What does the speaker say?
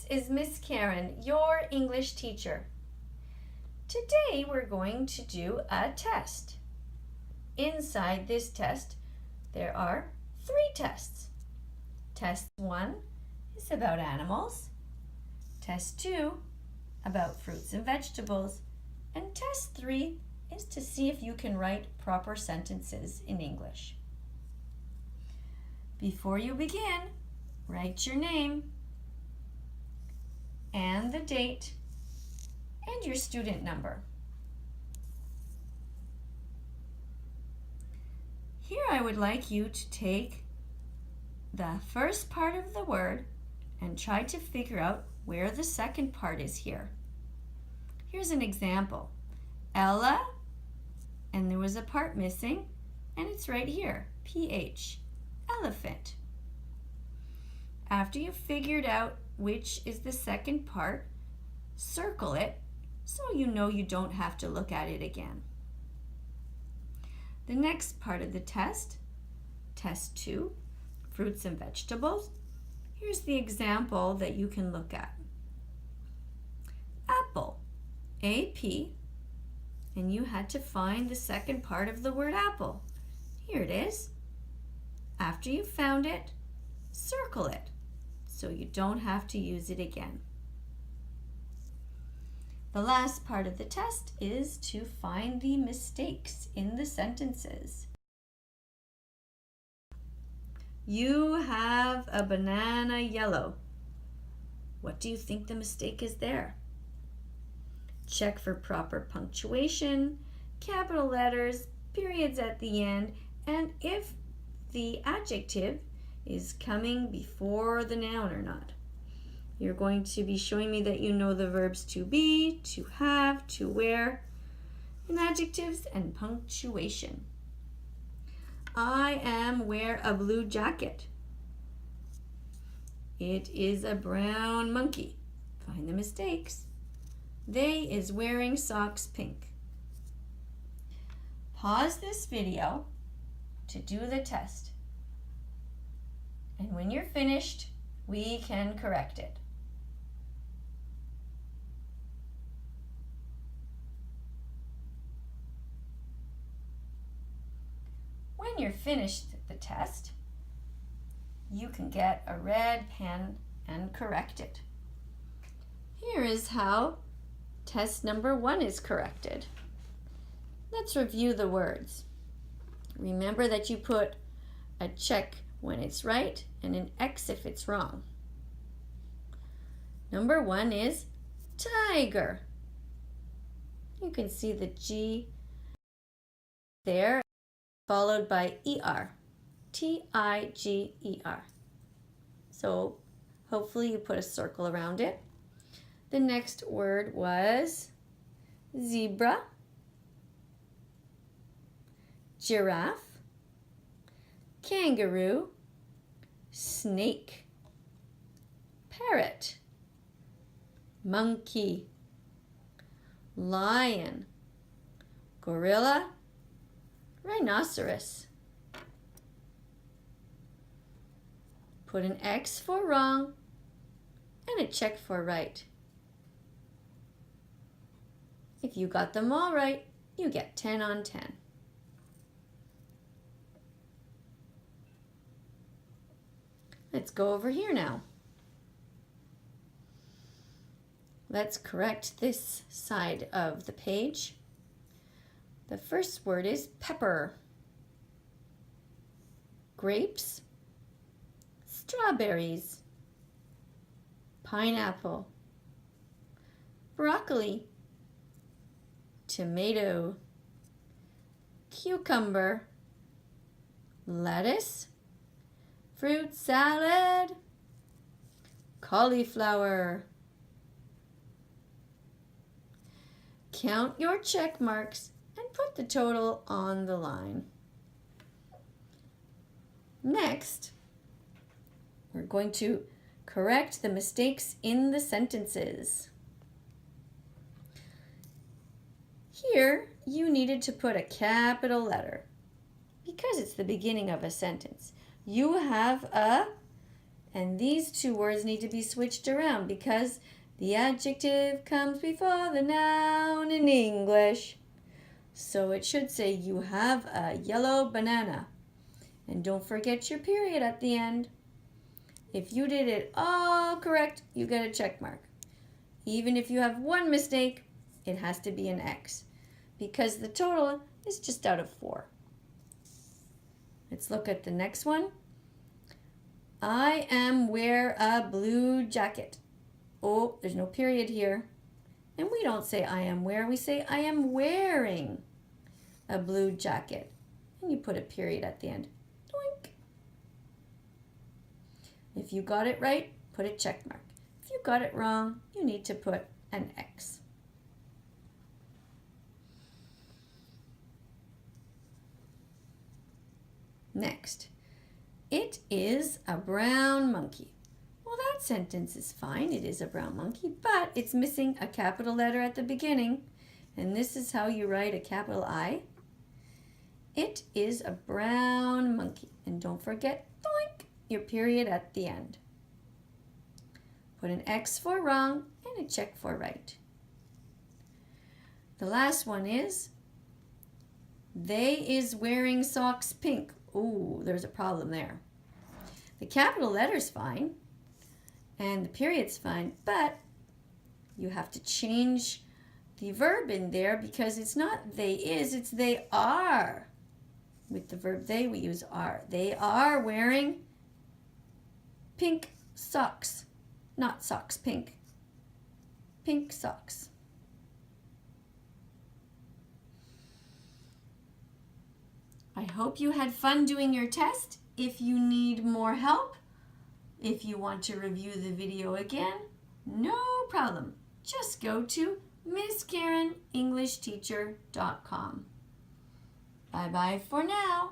is Miss Karen, your English teacher. Today we're going to do a test. Inside this test, there are 3 tests. Test 1 is about animals. Test 2, about fruits and vegetables. And test 3 is to see if you can write proper sentences in English. Before you begin, write your name and the date and your student number. Here I would like you to take the first part of the word and try to figure out where the second part is here. Here's an example. Ella, and there was a part missing, and it's right here, PH, elephant. After you've figured out which is the second part, circle it so you know you don't have to look at it again. The next part of the test, test 2, fruits and vegetables. Here's the example that you can look at. Apple, AP, and you had to find the second part of the word apple. Here it is. After you've found it, circle it so you don't have to use it again. The last part of the test is to find the mistakes in the sentences. You have a banana yellow. What do you think the mistake is there? Check for proper punctuation, capital letters, periods at the end, and if the adjective is coming before the noun or not. You're going to be showing me that you know the verbs to be, to have, to wear, and adjectives and punctuation. I am wear a blue jacket. It is a brown monkey. Find the mistakes. They is wearing socks pink. Pause this video to do the test. And when you're finished, we can correct it. When you're finished the test, you can get a red pen and correct it. Here is how test number 1 is corrected. Let's review the words. Remember that you put a check when it's right and an X if it's wrong. Number 1 is tiger. You can see the G there, followed by ER, T-I-G-E-R. So hopefully you put a circle around it. The next word was zebra, giraffe, kangaroo, snake, parrot, monkey, lion, gorilla, rhinoceros. Put an X for wrong and a check for right. If you got them all right, you get 10 on 10. Let's go over here now. Let's correct this side of the page. The first word is pepper, grapes, strawberries, pineapple, broccoli, tomato, cucumber, lettuce, fruit salad, cauliflower. Count your check marks and put the total on the line. Next, we're going to correct the mistakes in the sentences. Here, you needed to put a capital letter because it's the beginning of a sentence. You have a And these two words need to be switched around because the adjective comes before the noun in English. So it should say, you have a yellow banana. And don't forget your period at the end. If you did it all correct, you get a check mark. Even if you have one mistake, it has to be an X because the total is just out of 4. Let's look at the next one. I am wear a blue jacket. Oh, there's no period here. And we don't say I am wear, we say I am wearing a blue jacket. And you put a period at the end. Doink. If you got it right, put a check mark. If you got it wrong, you need to put an X. Next, it is a brown monkey. Well, that sentence is fine. It is a brown monkey, but it's missing a capital letter at the beginning. And this is how you write a capital I. It is a brown monkey. And don't forget, doink, your period at the end. Put an X for wrong and a check for right. The last one is, they is wearing socks pink. Ooh, there's a problem there. The capital letter's fine and the period's fine, but you have to change the verb in there because it's not they is, it's they are. With the verb they, we use are. They are wearing pink socks. Not socks, pink. Pink socks. I hope you had fun doing your test. If you need more help, if you want to review the video again, no problem. Just go to MissKarenEnglishTeacher.com. Bye-bye for now.